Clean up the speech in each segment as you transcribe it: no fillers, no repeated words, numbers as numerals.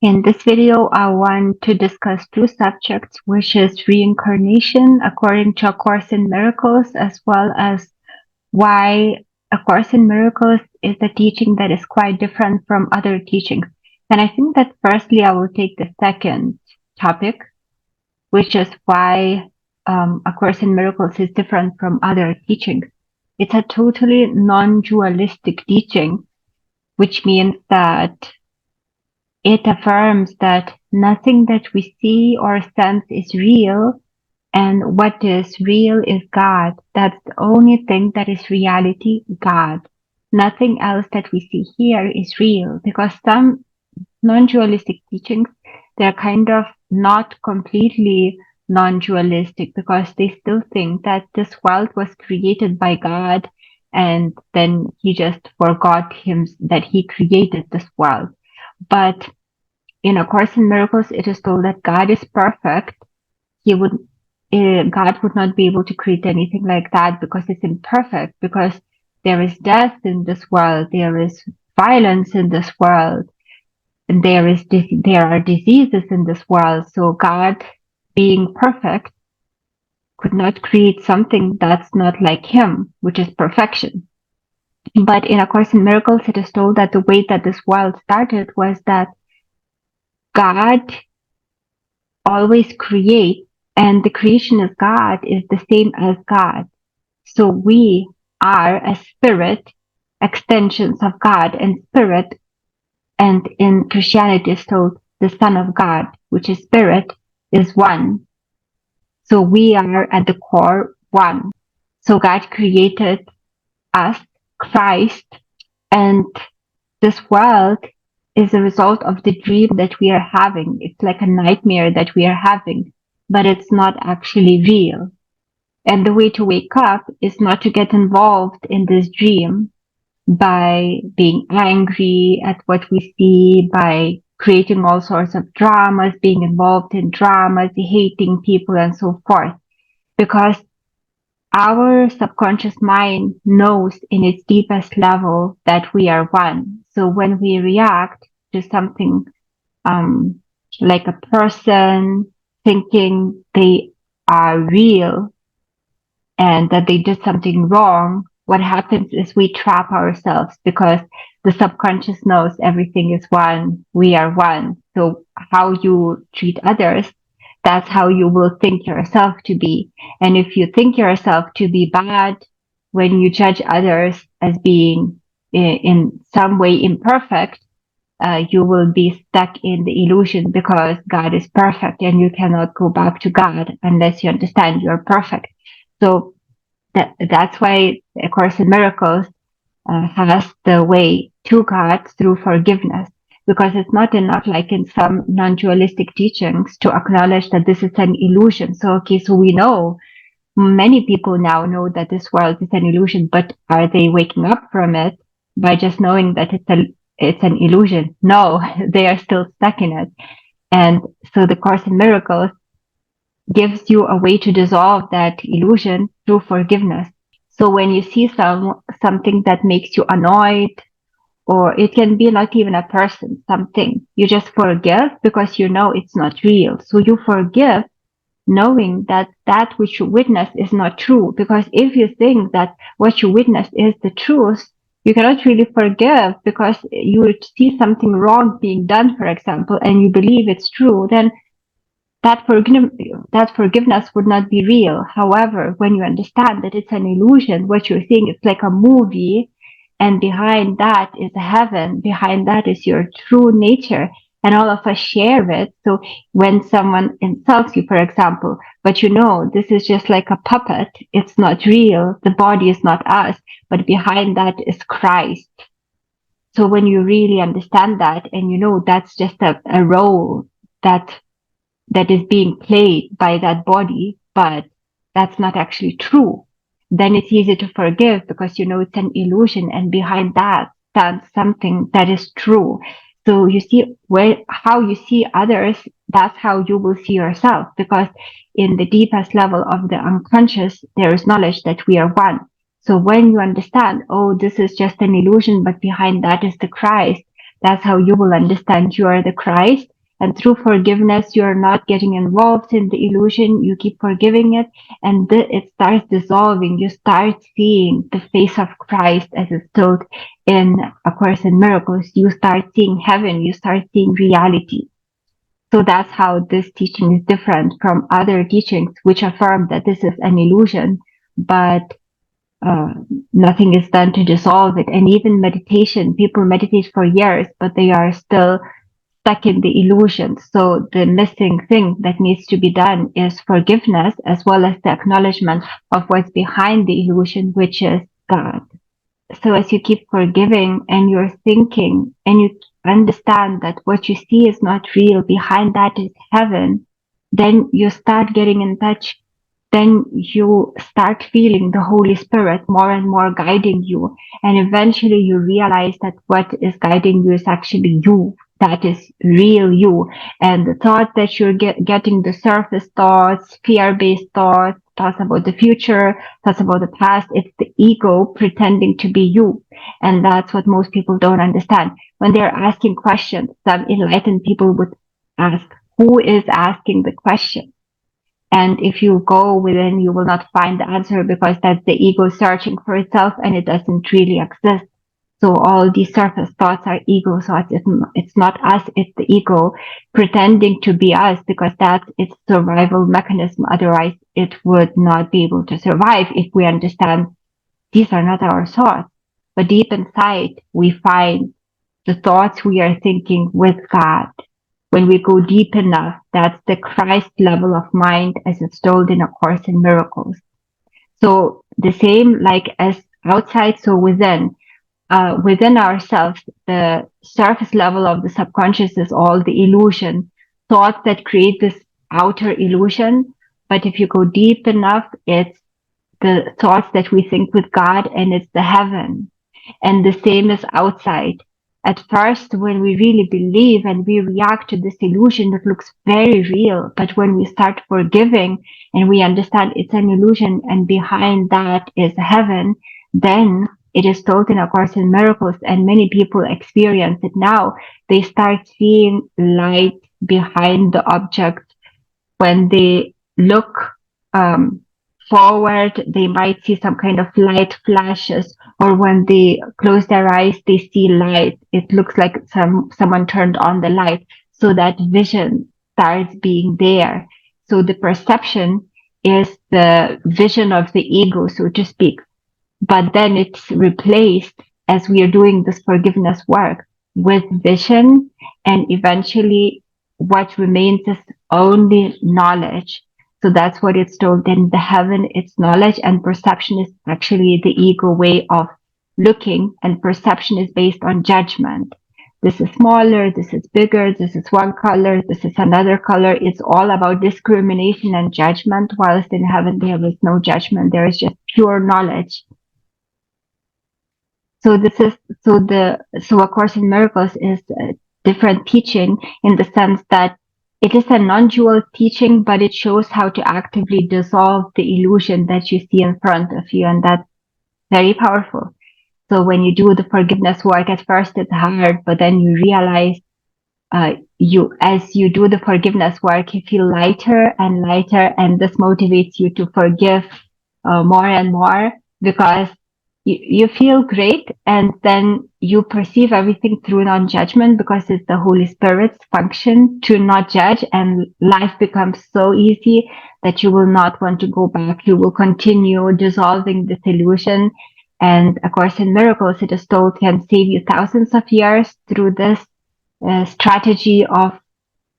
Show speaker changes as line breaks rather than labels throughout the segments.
In this video, I want to discuss two subjects, which is reincarnation according to A Course in Miracles, as well as why A Course in Miracles is a teaching that is quite different from other teachings. And I think that firstly, I will take the second topic, which is why A Course in Miracles is different from other teachings. It's a totally non-dualistic teaching, which means that it affirms that nothing that we see or sense is real, and what is real is God. That's the only thing that is reality, God. Nothing else that we see here is real, because some non-dualistic teachings, they're kind of not completely non-dualistic, because they still think that this world was created by God, and then he just forgot him that he created this world. But in A Course in Miracles, it is told that God is perfect. God would not be able to create anything like that because it's imperfect, because there is death in this world, there is violence in this world, and there are diseases in this world. So God, being perfect, could not create something that's not like him, which is perfection. But in A Course in Miracles, it is told that the way that this world started was that God always create, and the creation of God is the same as God. So we are a spirit extensions of God, and spirit, and in Christianity is told the Son of God, which is spirit, is one. So we are at the core one. So God created us, Christ, and this world is a result of the dream that we are having. It's like a nightmare that we are having, but it's not actually real. And the way to wake up is not to get involved in this dream by being angry at what we see, by creating all sorts of dramas, being involved in dramas, hating people, and so forth. Because our subconscious mind knows in its deepest level that we are one. So when we react to something, um, like a person thinking they are real and that they did something wrong, what happens is we trap ourselves, because the subconscious knows everything is one, we are one. So how you treat others, that's how you will think yourself to be. And if you think yourself to be bad, when you judge others as being in some way imperfect, you will be stuck in the illusion, because God is perfect and you cannot go back to God unless you understand you're perfect. So that's why A Course in Miracles has the way to God through forgiveness, because it's not enough, like in some non-dualistic teachings, to acknowledge that this is an illusion. So, okay, so we know, many people now know that this world is an illusion, but are they waking up from it by just knowing that it's an illusion? No, they are still stuck in it. And so the Course in Miracles gives you a way to dissolve that illusion through forgiveness. So when you see something that makes you annoyed, or it can be not even a person, something, you just forgive because you know it's not real. So you forgive knowing that that which you witness is not true. Because if you think that what you witnessed is the truth, you cannot really forgive, because you would see something wrong being done, for example, and you believe it's true, then that forgiveness would not be real. However, when you understand that it's an illusion, what you're seeing is like a movie, and behind that is heaven, behind that is your true nature, and all of us share it. So when someone insults you, for example, but you know this is just like a puppet, it's not real, the body is not us, but behind that is Christ. So when you really understand that, and you know that's just a role that is being played by that body, but that's not actually true, then it's easy to forgive, because you know it's an illusion, and behind that stands something that is true. So you see how you see others, that's how you will see yourself, because in the deepest level of the unconscious, there is knowledge that we are one. So when you understand, oh, this is just an illusion, but behind that is the Christ, that's how you will understand you are the Christ, And through forgiveness, you're not getting involved in the illusion. You keep forgiving it, and it starts dissolving. You start seeing the face of Christ as it's told in A Course in Miracles. You start seeing heaven. You start seeing reality. So that's how this teaching is different from other teachings, which affirm that this is an illusion, but uh, nothing is done to dissolve it. And even meditation, people meditate for years, but they are still stuck in the illusion. So the missing thing that needs to be done is forgiveness, as well as the acknowledgement of what's behind the illusion, which is God. So as you keep forgiving and you're thinking and you understand that what you see is not real, behind that is heaven, then you start getting in touch. Then you start feeling the Holy Spirit more and more guiding you. And eventually you realize that what is guiding you is actually you. That is real you. And the thought that you're getting, the surface thoughts, fear-based thoughts, thoughts about the future, thoughts about the past, it's the ego pretending to be you. And that's what most people don't understand. When they're asking questions, some enlightened people would ask, who is asking the question? And if you go within, you will not find the answer, because that's the ego searching for itself and it doesn't really exist. So all these surface thoughts are ego thoughts. It's not us, it's the ego pretending to be us, because that's its survival mechanism. Otherwise, it would not be able to survive if we understand these are not our thoughts. But deep inside, we find the thoughts we are thinking with God. When we go deep enough, that's the Christ level of mind as it's told in A Course in Miracles. So the same like as outside, so within. Within ourselves, the surface level of the subconscious is all the illusion, thoughts that create this outer illusion. But if you go deep enough, it's the thoughts that we think with God, and it's the heaven. And the same is outside. At first, when we really believe and we react to this illusion, it looks very real. But when we start forgiving and we understand it's an illusion and behind that is heaven, then it is told in A Course in Miracles, and many people experience it now. They start seeing light behind the object. When they look um, forward, they might see some kind of light flashes, or when they close their eyes, they see light. It looks like someone turned on the light. So that vision starts being there. So the perception is the vision of the ego, so to speak. But then it's replaced as we are doing this forgiveness work with vision, and eventually what remains is only knowledge. So that's what it's told in the heaven, it's knowledge, and perception is actually the ego way of looking, and perception is based on judgment. This is smaller, this is bigger, this is one color, this is another color. It's all about discrimination and judgment, whilst in heaven there is no judgment, there is just pure knowledge. So this is so A Course in Miracles is a different teaching in the sense that it is a non-dual teaching, but it shows how to actively dissolve the illusion that you see in front of you, and that's very powerful. So when you do the forgiveness work, at first it's hard, but then you realize as you do the forgiveness work, you feel lighter and lighter, and this motivates you to forgive more and more, because you feel great, and then you perceive everything through non-judgment, because it's the Holy Spirit's function to not judge, and life becomes so easy that you will not want to go back. You will continue dissolving this illusion. And A Course in Miracles, it is told, can save you thousands of years through this strategy of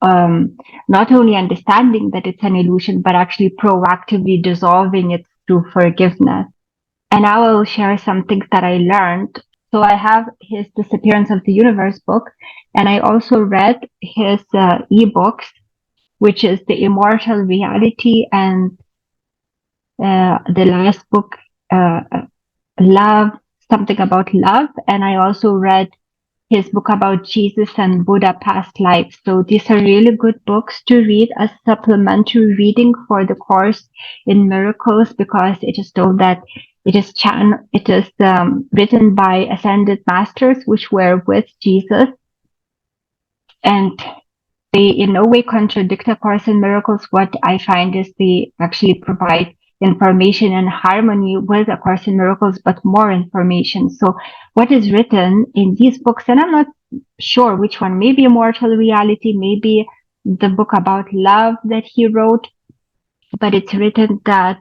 not only understanding that it's an illusion, but actually proactively dissolving it through forgiveness. And now I will share some things that I learned. So I have his Disappearance of the Universe book, and I also read his ebooks, which is The Immortal Reality, and the last book, Love, something about love. And I also read his book about Jesus and Buddha past lives. So these are really good books to read as supplementary reading for the Course in Miracles, because it is told that it is written by ascended masters which were with Jesus, and they in no way contradict A Course in Miracles. What I find is they actually provide information and harmony with A Course in Miracles, but more information. So what is written in these books, and I'm not sure which one, maybe Immortal Reality, maybe the book about love that he wrote, but it's written that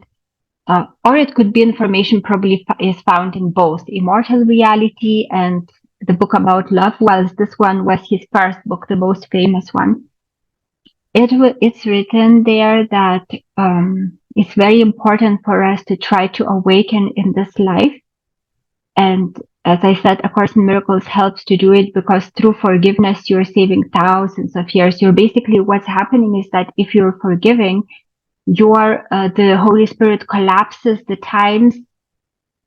or it could be information probably is found in both Immortal Reality and the book about love, whilst this one was his first book, the most famous one. It's written there that it's very important for us to try to awaken in this life. And as I said, A Course in Miracles helps to do it because through forgiveness, you're saving thousands of years. You're basically what's happening is that if you're forgiving, the Holy Spirit collapses the times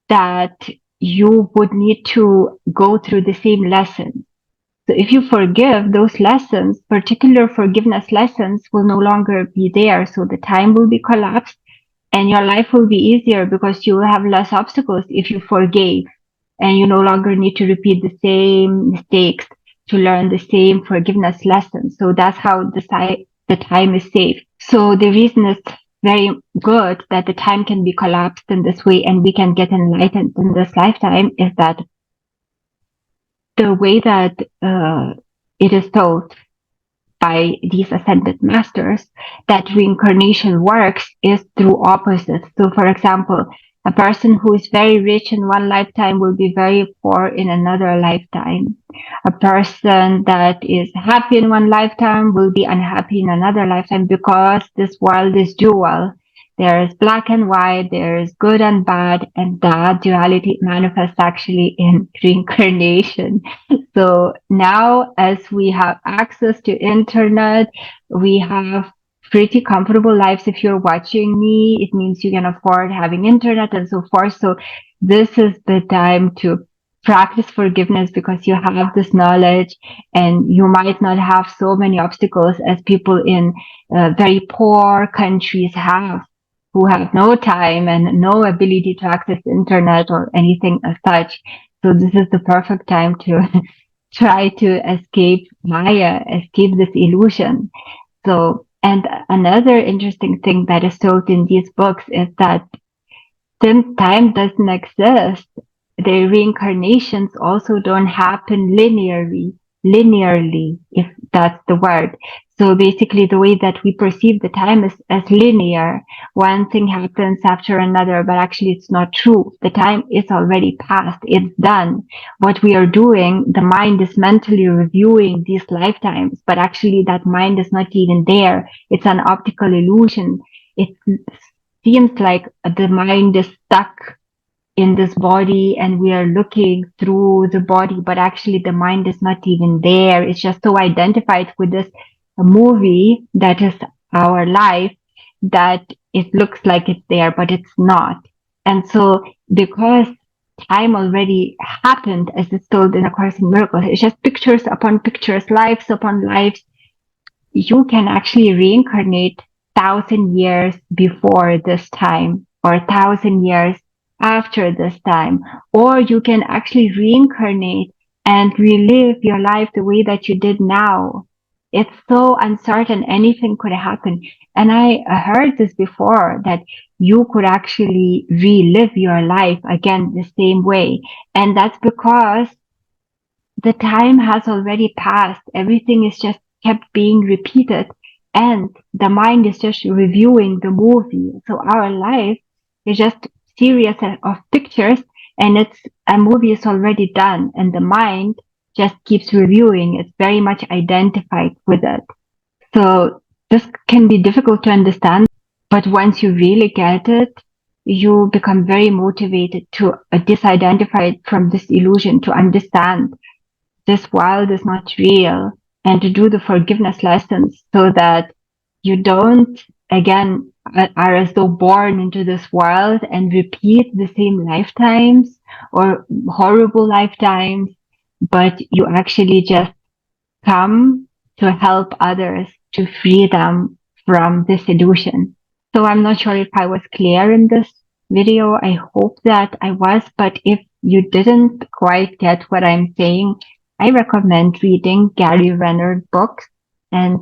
that you would need to go through the same lesson. So if you forgive, those lessons, particular forgiveness lessons, will no longer be there. So the time will be collapsed and your life will be easier because you will have less obstacles if you forgave and you no longer need to repeat the same mistakes to learn the same forgiveness lessons. So that's how the time is saved. So the reason is very good that the time can be collapsed in this way and we can get enlightened in this lifetime is that the way that it is told by these ascended masters that reincarnation works is through opposites. So, for example, a person who is very rich in one lifetime will be very poor in another lifetime. A person that is happy in one lifetime will be unhappy in another lifetime because this world is dual. There is black and white, there is good and bad, and that duality manifests actually in reincarnation. So now as we have access to internet, we have pretty comfortable lives. If you're watching me, it means you can afford having internet and so forth. So this is the time to practice forgiveness because you have this knowledge and you might not have so many obstacles as people in very poor countries have, who have no time and no ability to access internet or anything as such. So this is the perfect time to try to escape Maya, escape this illusion. So, and another interesting thing that is told in these books is that since time doesn't exist, the reincarnations also don't happen linearly, if that's the word. So basically the way that we perceive the time is as linear. One thing happens after another, but actually it's not true. The time is already past. It's done. What we are doing, the mind is mentally reviewing these lifetimes, but actually that mind is not even there. It's an optical illusion. It seems like the mind is stuck in this body and we are looking through the body, but actually the mind is not even there. It's just so identified with this movie that is our life that it looks like it's there, but it's not. And so because time already happened, as it's told in A Course in Miracles, it's just pictures upon pictures, lives upon lives. You can actually reincarnate 1,000 years before this time or 1,000 years after this time, or you can actually reincarnate and relive your life the way that you did now. It's so uncertain. Anything could happen. And I heard this before that you could actually relive your life again the same way. And that's because the time has already passed. Everything is just kept being repeated and the mind is just reviewing the movie. So our life is just series of pictures and it's a movie is already done and the mind just keeps reviewing. It's very much identified with it. So this can be difficult to understand, but once you really get it, you become very motivated to disidentify from this illusion, to understand this world is not real and to do the forgiveness lessons so that you don't again are as though born into this world and repeat the same lifetimes or horrible lifetimes, but you actually just come to help others to free them from this illusion. So I'm not sure if I was clear in this video. I hope that I was, but if you didn't quite get what I'm saying, I recommend reading Gary Renner books. and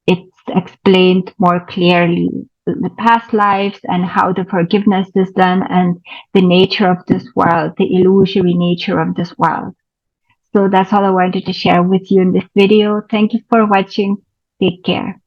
it's explained more clearly the past lives and how the forgiveness is done and the nature of this world, the illusory nature of this world. So that's all I wanted to share with you in this video. Thank you for watching. Take care.